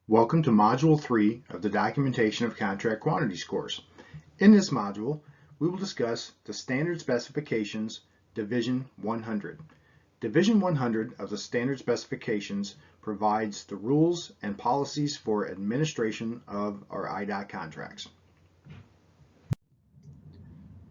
Welcome to Module 3 of the Documentation of Contract Quantities course. In this module, we will discuss the Standard Specifications, Division 100. Division 100 of the Standard Specifications provides the rules and policies for administration of our IDOT contracts.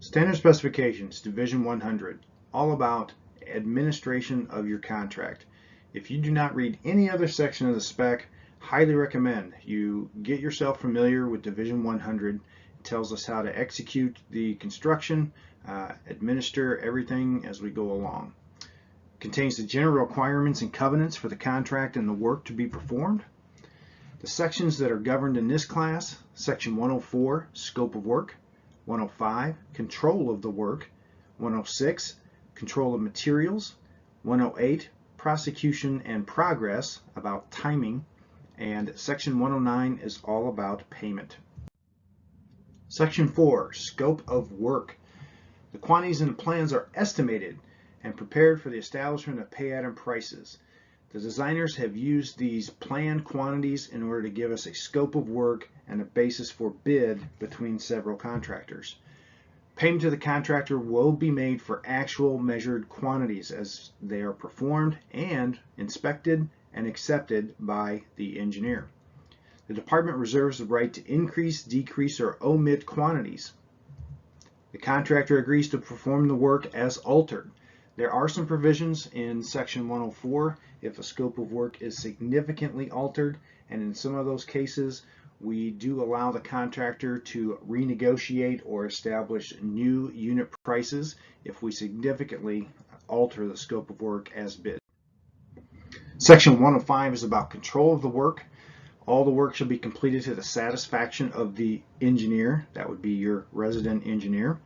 Standard Specifications, Division 100, all about administration of your contract. If you do not read any other section of the spec, highly recommend you get yourself familiar with Division 100. It tells us how to execute the construction, administer everything as we go along. It contains the general requirements and covenants for the contract and the work to be performed. The sections that are governed in this class: Section 104, Scope of Work; 105, Control of the Work; 106, Control of Materials; 108, Prosecution and Progress, about timing; and Section 109 is all about payment. Section 4, Scope of Work. The quantities in the plans are estimated and prepared for the establishment of pay item prices. The designers have used these planned quantities in order to give us a scope of work and a basis for bid between several contractors. Payment to the contractor will be made for actual measured quantities as they are performed and inspected and accepted by the engineer. The department reserves the right to increase, decrease, or omit quantities. The contractor agrees to perform the work as altered. There are some provisions in Section 104 if a scope of work is significantly altered, and in some of those cases we do allow the contractor to renegotiate or establish new unit prices if we significantly alter the scope of work as bid. Section 105 is about control of the work. All the work shall be completed to the satisfaction of the engineer. That would be your resident engineer.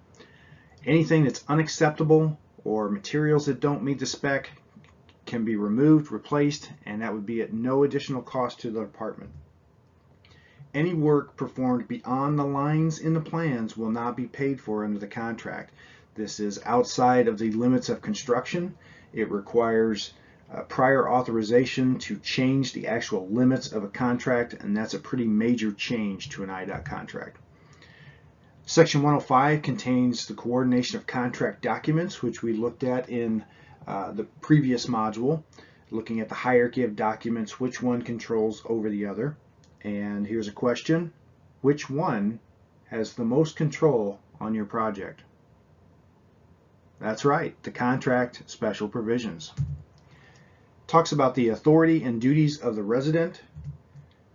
Anything that's unacceptable or materials that don't meet the spec can be removed, replaced, and that would be at no additional cost to the department. Any work performed beyond the lines in the plans will not be paid for under the contract. This is outside of the limits of construction. It requires prior authorization to change the actual limits of a contract, and that's a pretty major change to an IDOT contract. Section 105 contains the coordination of contract documents, which we looked at in the previous module, looking at the hierarchy of documents, which one controls over the other. And here's a question: which one has the most control on your project? That's right, the contract special provisions. Talks about the authority and duties of the resident,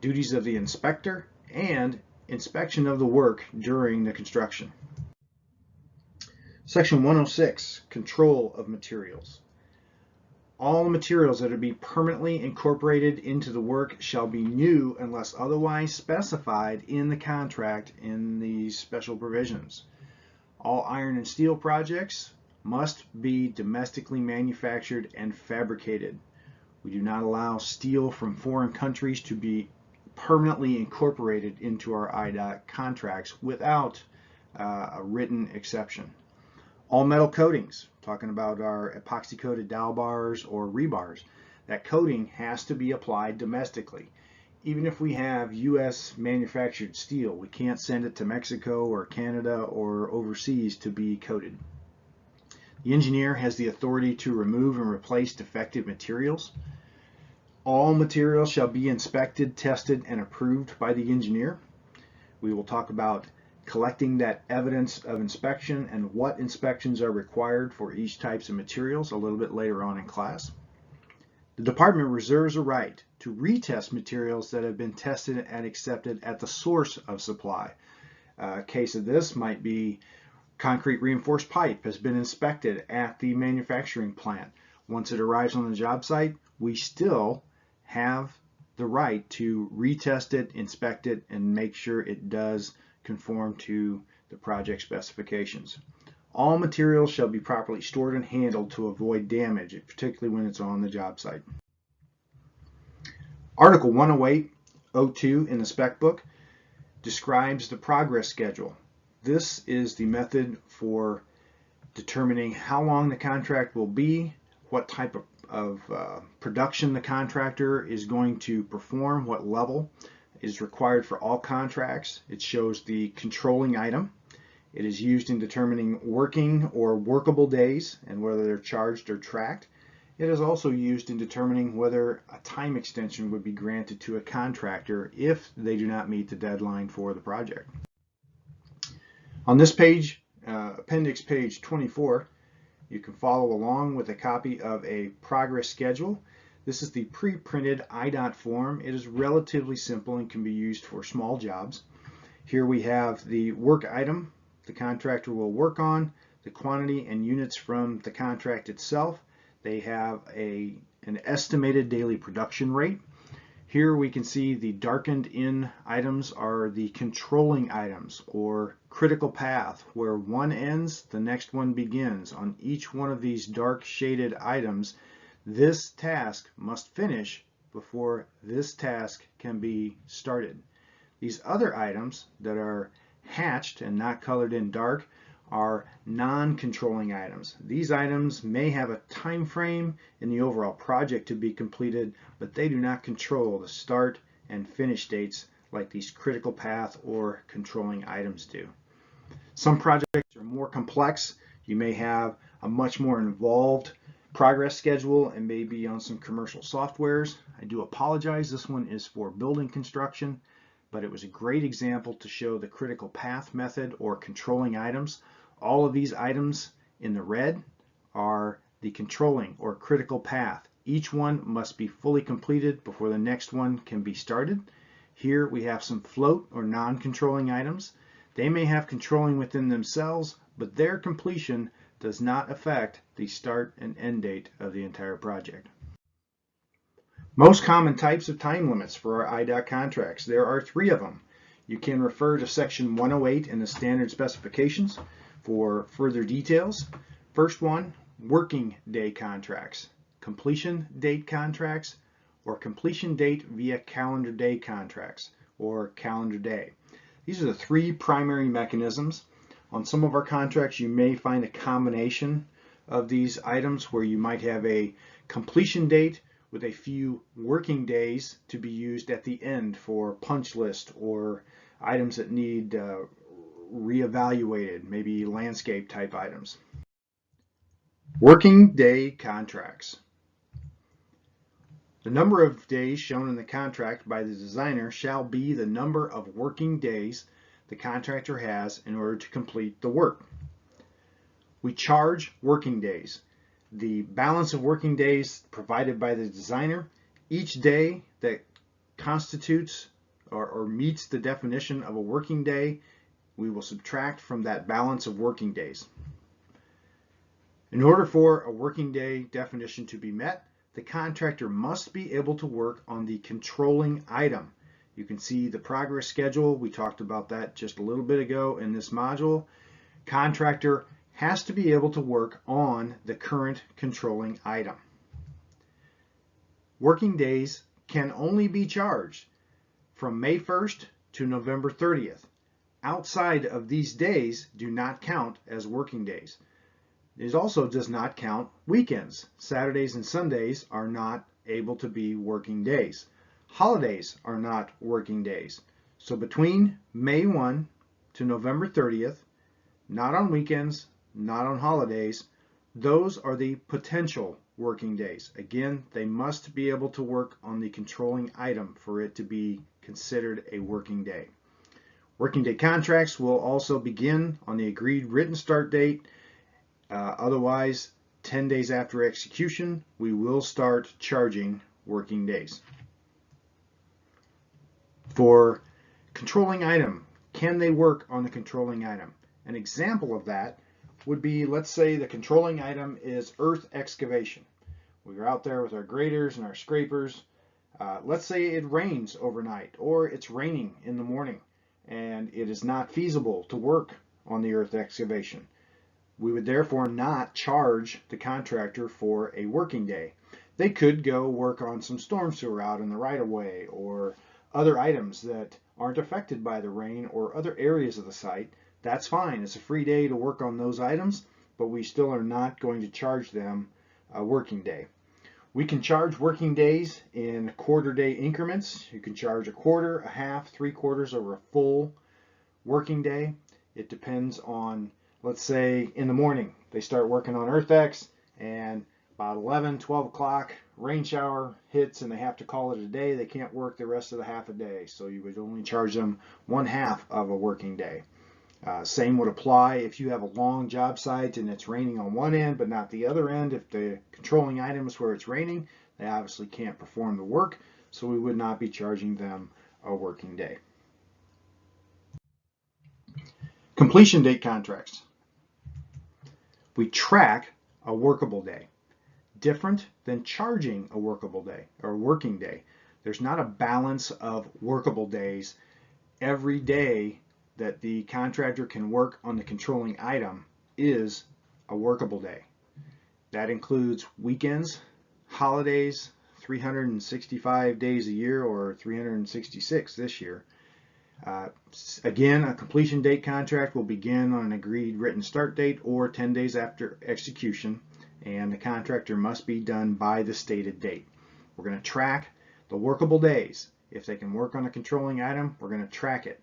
duties of the inspector, and inspection of the work during the construction. Section 106, Control of Materials. All materials that are to be permanently incorporated into the work shall be new unless otherwise specified in the contract in these special provisions. All iron and steel projects must be domestically manufactured and fabricated. We do not allow steel from foreign countries to be permanently incorporated into our IDOT contracts without a written exception. All metal coatings, talking about our epoxy coated dowel bars or rebars, that coating has to be applied domestically. Even if we have US manufactured steel, we can't send it to Mexico or Canada or overseas to be coated. The engineer has the authority to remove and replace defective materials. All materials shall be inspected, tested, and approved by the engineer. We will talk about collecting that evidence of inspection and what inspections are required for each types of materials a little bit later on in class. The department reserves a right to retest materials that have been tested and accepted at the source of supply. A case of this might be concrete reinforced pipe has been inspected at the manufacturing plant. Once it arrives on the job site, we still have the right to retest it, inspect it, and make sure it does conform to the project specifications. All materials shall be properly stored and handled to avoid damage, particularly when it's on the job site. Article 108.02 in the spec book describes the progress schedule. This is the method for determining how long the contract will be, what type of production the contractor is going to perform, what level is required for all contracts. It shows the controlling item. It is used in determining working or workable days and whether they're charged or tracked. It is also used in determining whether a time extension would be granted to a contractor if they do not meet the deadline for the project. On this page, appendix page 24, you can follow along with a copy of a progress schedule. This is the pre-printed IDOT form. It is relatively simple and can be used for small jobs. Here we have the work item the contractor will work on, the quantity and units from the contract itself. They have an estimated daily production rate. Here we can see the darkened in items are the controlling items or critical path, where one ends, the next one begins. On each one of these dark shaded items, this task must finish before this task can be started. These other items that are hatched and not colored in dark are non-controlling items. These items may have a time frame in the overall project to be completed, but they do not control the start and finish dates like these critical path or controlling items do. Some projects are more complex. You may have a much more involved progress schedule and maybe on some commercial softwares. I do apologize, this one is for building construction, but it was a great example to show the critical path method or controlling items. All of these items in the red are the controlling or critical path. Each one must be fully completed before the next one can be started. Here we have some float or non-controlling items. They may have controlling within themselves, but their completion does not affect the start and end date of the entire project. Most common types of time limits for our IDOT contracts. There are 3 of them. You can refer to section 108 in the standard specifications for further details. First one, working day contracts, completion date contracts, or completion date via calendar day contracts, or calendar day. These are the 3 primary mechanisms. On some of our contracts, you may find a combination of these items where you might have a completion date with a few working days to be used at the end for punch list or items that need reevaluated, maybe landscape type items. Working day contracts. The number of days shown in the contract by the designer shall be the number of working days the contractor has in order to complete the work. We charge working days. The balance of working days provided by the designer, each day that constitutes or meets the definition of a working day, we will subtract from that balance of working days. In order for a working day definition to be met, the contractor must be able to work on the controlling item. You can see the progress schedule. We talked about that just a little bit ago in this module. Contractor has to be able to work on the current controlling item. Working days can only be charged from May 1st to November 30th. Outside of these days do not count as working days. It also does not count weekends. Saturdays and Sundays are not able to be working days. Holidays are not working days. So between May 1 to November 30th, not on weekends, not on holidays, those are the potential working days. Again, they must be able to work on the controlling item for it to be considered a working day. Working day contracts will also begin on the agreed written start date. Otherwise, 10 days after execution, we will start charging working days. For controlling item, can they work on the controlling item? An example of that would be, let's say the controlling item is earth excavation. We are out there with our graders and our scrapers. Let's say it rains overnight or it's raining in the morning and it is not feasible to work on the earth excavation. We would therefore not charge the contractor for a working day. They could go work on some storm sewer out in the right-of-way or other items that aren't affected by the rain or other areas of the site. That's fine. It's a free day to work on those items, but we still are not going to charge them a working day. We can charge working days in quarter day increments. You can charge a quarter, a half, 3/4, or a full working day. It depends on, let's say in the morning, they start working on EarthX and about 11, 12 o'clock, rain shower hits and they have to call it a day. They can't work the rest of the half a day. So you would only charge them 1/2 of a working day. Same would apply if you have a long job site and it's raining on one end but not the other end. If the controlling item is where it's raining, they obviously can't perform the work, so we would not be charging them a working day. Completion date contracts. We track a workable day. Different than charging a workable day or working day. There's not a balance of workable days. Every day that the contractor can work on the controlling item is a workable day. That includes weekends, holidays, 365 days a year, or 366 this year. Again, a completion date contract will begin on an agreed written start date or 10 days after execution, and the contractor must be done by the stated date. We're going to track the workable days. If they can work on a controlling item, we're going to track it.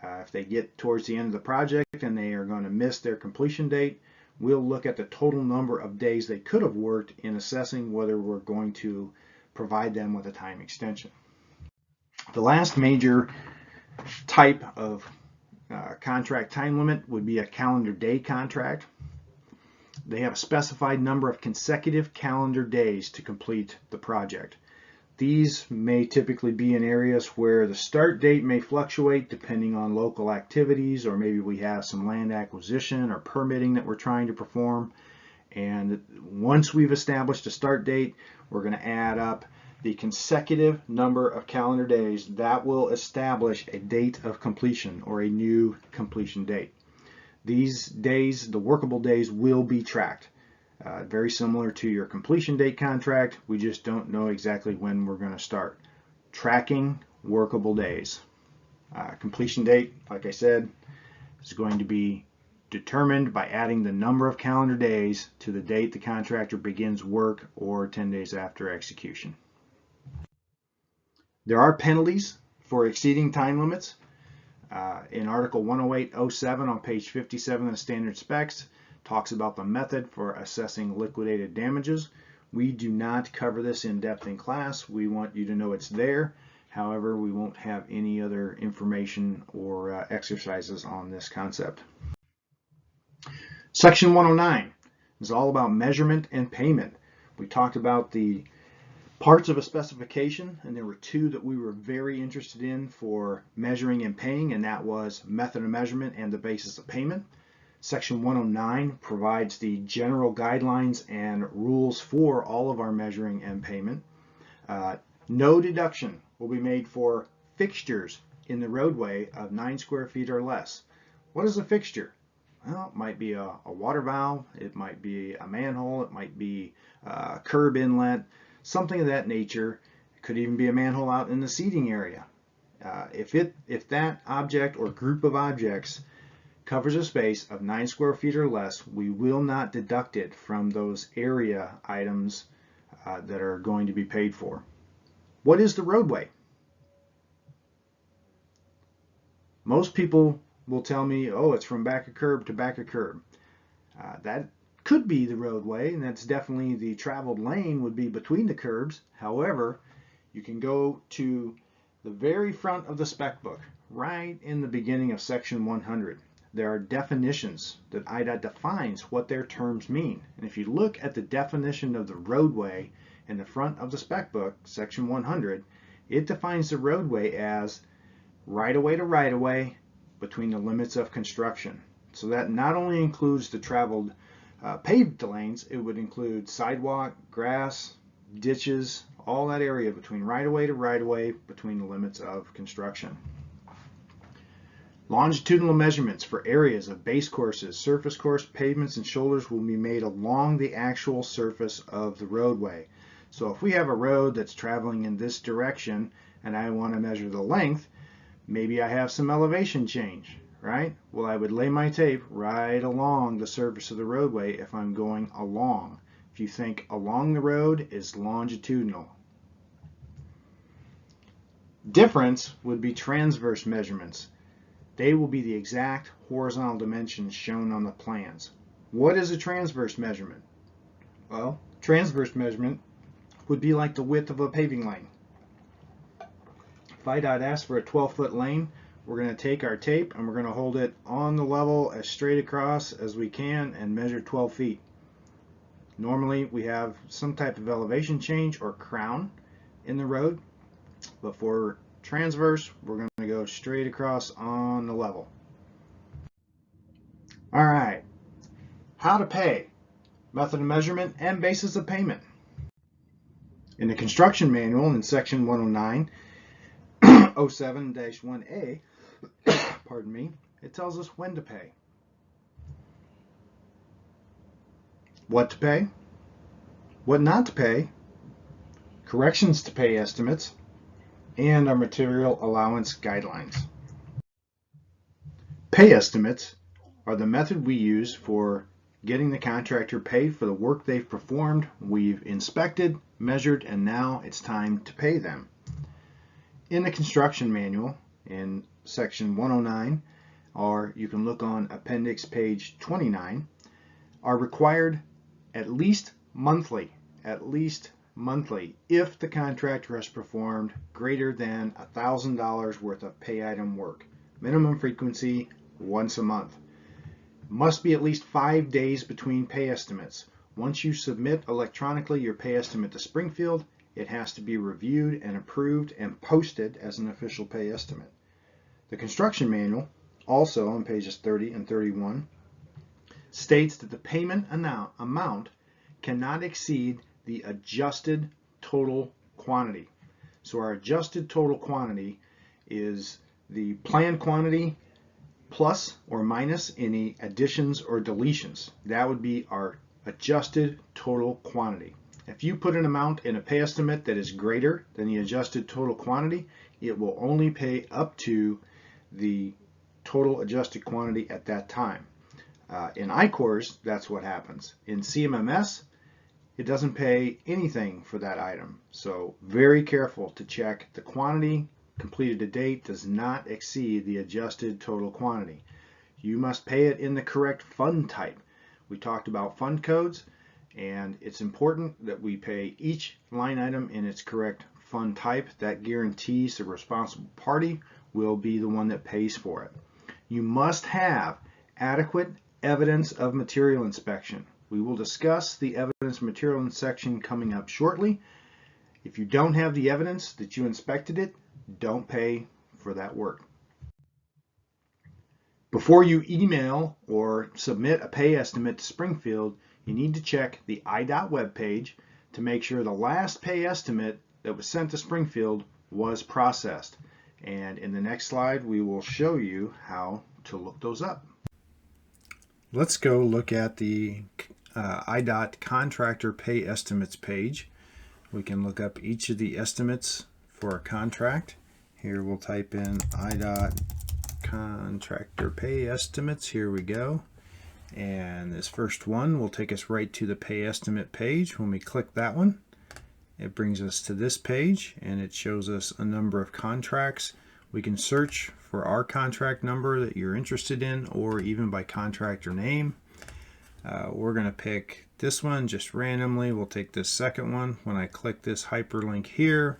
If they get towards the end of the project and they are going to miss their completion date, we'll look at the total number of days they could have worked in assessing whether we're going to provide them with a time extension. The last major type of contract time limit would be a calendar day contract. They have a specified number of consecutive calendar days to complete the project. These may typically be in areas where the start date may fluctuate depending on local activities, or maybe we have some land acquisition or permitting that we're trying to perform. And once we've established a start date, we're going to add up the consecutive number of calendar days that will establish a date of completion or a new completion date. These days, the workable days, will be tracked. Very similar to your completion date contract, we just don't know exactly when we're going to start. Tracking workable days. Completion date, like I said, is going to be determined by adding the number of calendar days to the date the contractor begins work or 10 days after execution. There are penalties for exceeding time limits. In Article 108.07 on page 57 of the standard specs, talks about the method for assessing liquidated damages. We do not cover this in depth in class. We want you to know it's there. However, we won't have any other information or exercises on this concept. Section 109 is all about measurement and payment. We talked about the parts of a specification, and there were two that we were very interested in for measuring and paying, and that was method of measurement and the basis of payment. Section 109 provides the general guidelines and rules for all of our measuring and payment. No deduction will be made for fixtures in the roadway of 9 square feet or less. What is a fixture? Well, it might be a water valve, it might be a manhole, it might be a curb inlet, something of that nature. It could even be a manhole out in the seating area. If that object or group of objects covers a space of 9 square feet or less, we will not deduct it from those area items that are going to be paid for. What is the roadway? Most people will tell me, oh, it's from back of curb to back of curb. That could be the roadway, and that's definitely the traveled lane would be between the curbs. However, you can go to the very front of the spec book, right in the beginning of section 100. There are definitions that IDOT defines what their terms mean. And if you look at the definition of the roadway in the front of the spec book, section 100, it defines the roadway as right-of-way to right-of-way between the limits of construction. So that not only includes the traveled paved lanes, it would include sidewalk, grass, ditches, all that area between right-of-way to right-of-way between the limits of construction. Longitudinal measurements for areas of base courses, surface course, pavements, and shoulders will be made along the actual surface of the roadway. So if we have a road that's traveling in this direction and I want to measure the length, maybe I have some elevation change, right? Well, I would lay my tape right along the surface of the roadway if I'm going along. If you think along the road is longitudinal. Difference would be transverse measurements. They will be the exact horizontal dimensions shown on the plans. What is a transverse measurement? Well, transverse measurement would be like the width of a paving lane. If IDOT asks for a 12-foot lane, we're going to take our tape and we're going to hold it on the level as straight across as we can and measure 12 feet. Normally we have some type of elevation change or crown in the road, but for transverse we're going to go straight across on the level. Alright, how to pay, method of measurement, and basis of payment. In the construction manual in section 109 07-1A, pardon me, it tells us when to pay, what to pay, what not to pay, corrections to pay estimates, and our material allowance guidelines. Pay estimates are the method we use for getting the contractor paid for the work they've performed. We've inspected, measured, and now it's time to pay them. In the construction manual in section 109, or you can look on appendix page 29, are required at least monthly if the contractor has performed greater than $1,000 worth of pay item work. Minimum frequency once a month. Must be at least 5 days between pay estimates. Once you submit electronically your pay estimate to Springfield, it has to be reviewed and approved and posted as an official pay estimate. The construction manual, also on pages 30 and 31, states that the payment amount cannot exceed the adjusted total quantity. So our adjusted total quantity is the planned quantity plus or minus any additions or deletions. That would be our adjusted total quantity. If you put an amount in a pay estimate that is greater than the adjusted total quantity, it will only pay up to the total adjusted quantity at that time. In I-Cors, that's what happens. In CMMS, it doesn't pay anything for that item. So very careful to check the quantity completed to date does not exceed the adjusted total quantity. You must pay it in the correct fund type. We talked about fund codes, and it's important that we pay each line item in its correct fund type. That guarantees the responsible party will be the one that pays for it. You must have adequate evidence of material inspection. We will discuss the evidence of material inspection coming up shortly. If you don't have the evidence that you inspected it, don't pay for that work. Before you email or submit a pay estimate to Springfield, you need to check the IDOT webpage to make sure the last pay estimate that was sent to Springfield was processed. And in the next slide, we will show you how to look those up. Let's go look at the IDOT contractor pay estimates page. We can look up each of the estimates for a contract. Here we'll type in IDOT contractor pay estimates. Here we go. And this first one will take us right to the pay estimate page. When we click that one, it brings us to this page and it shows us a number of contracts. We can search for our contract number that you're interested in, or even by contractor name. We're going to pick this one just randomly. We'll take this second one. When I click this hyperlink here,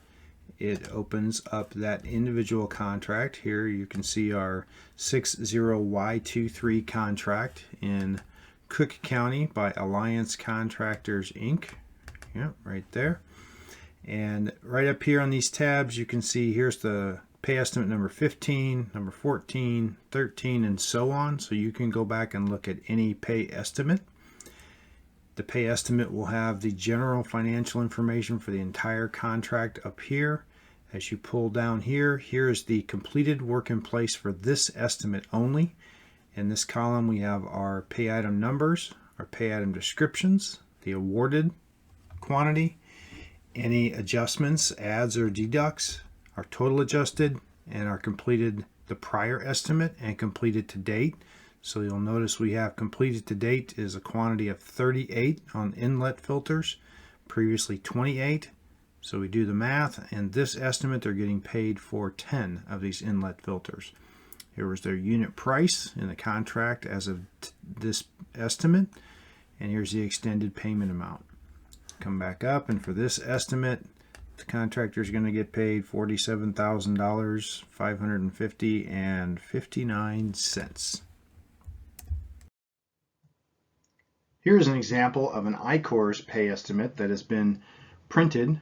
it opens up that individual contract. Here you can see our 60Y23 contract in Cook County by Alliance Contractors Inc. Yeah, right there. And right up here on these tabs, you can see here's the pay estimate number 15, number 14, 13, and so on. So you can go back and look at any pay estimate. The pay estimate will have the general financial information for the entire contract up here. As you pull down here, here's the completed work in place for this estimate only. In this column, we have our pay item numbers, our pay item descriptions, the awarded quantity, any adjustments, adds or deducts, our total adjusted, and our completed the prior estimate and completed to date. So you'll notice we have completed to date is a quantity of 38 on inlet filters, previously 28. So we do the math, and this estimate they're getting paid for 10 of these inlet filters. Here was their unit price in the contract as of this estimate, and here's the extended payment amount. Come back up, and for this estimate, the contractor is going to get paid $47,000, $550.59. Here's an example of an I-Corps pay estimate that has been printed.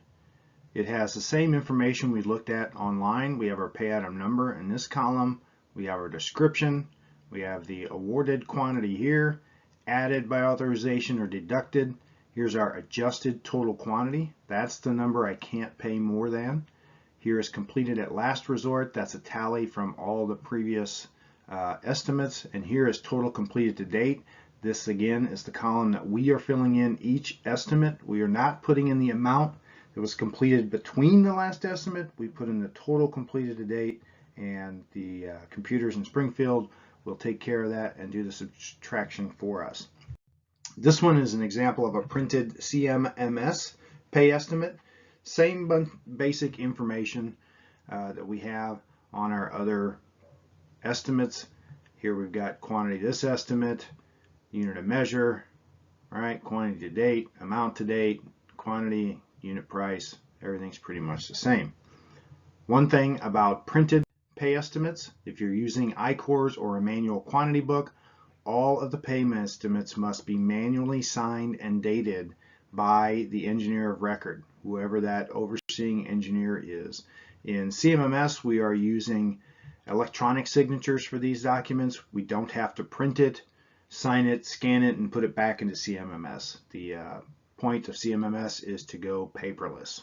It has the same information we looked at online. We have our pay item number in this column. We have our description. We have the awarded quantity here, added by authorization or deducted. Here's our adjusted total quantity. That's the number I can't pay more than. Here is completed at last resort. That's a tally from all the previous estimates. And here is total completed to date. This again is the column that we are filling in each estimate. We are not putting in the amount that was completed between the last estimate. We put in the total completed to date, and the computers in Springfield will take care of that and do the subtraction for us. This one is an example of a printed CMMS pay estimate. Same basic information that we have on our other estimates. Here we've got quantity this estimate, unit of measure, all right, quantity to date, amount to date, quantity, unit price, everything's pretty much the same. One thing about printed pay estimates, if you're using I-Corps or a manual quantity book, all of the payment estimates must be manually signed and dated by the engineer of record, whoever that overseeing engineer is. In CMMS, we are using electronic signatures for these documents. We don't have to print it, sign it, scan it, and put it back into CMMS. The point of CMMS is to go paperless.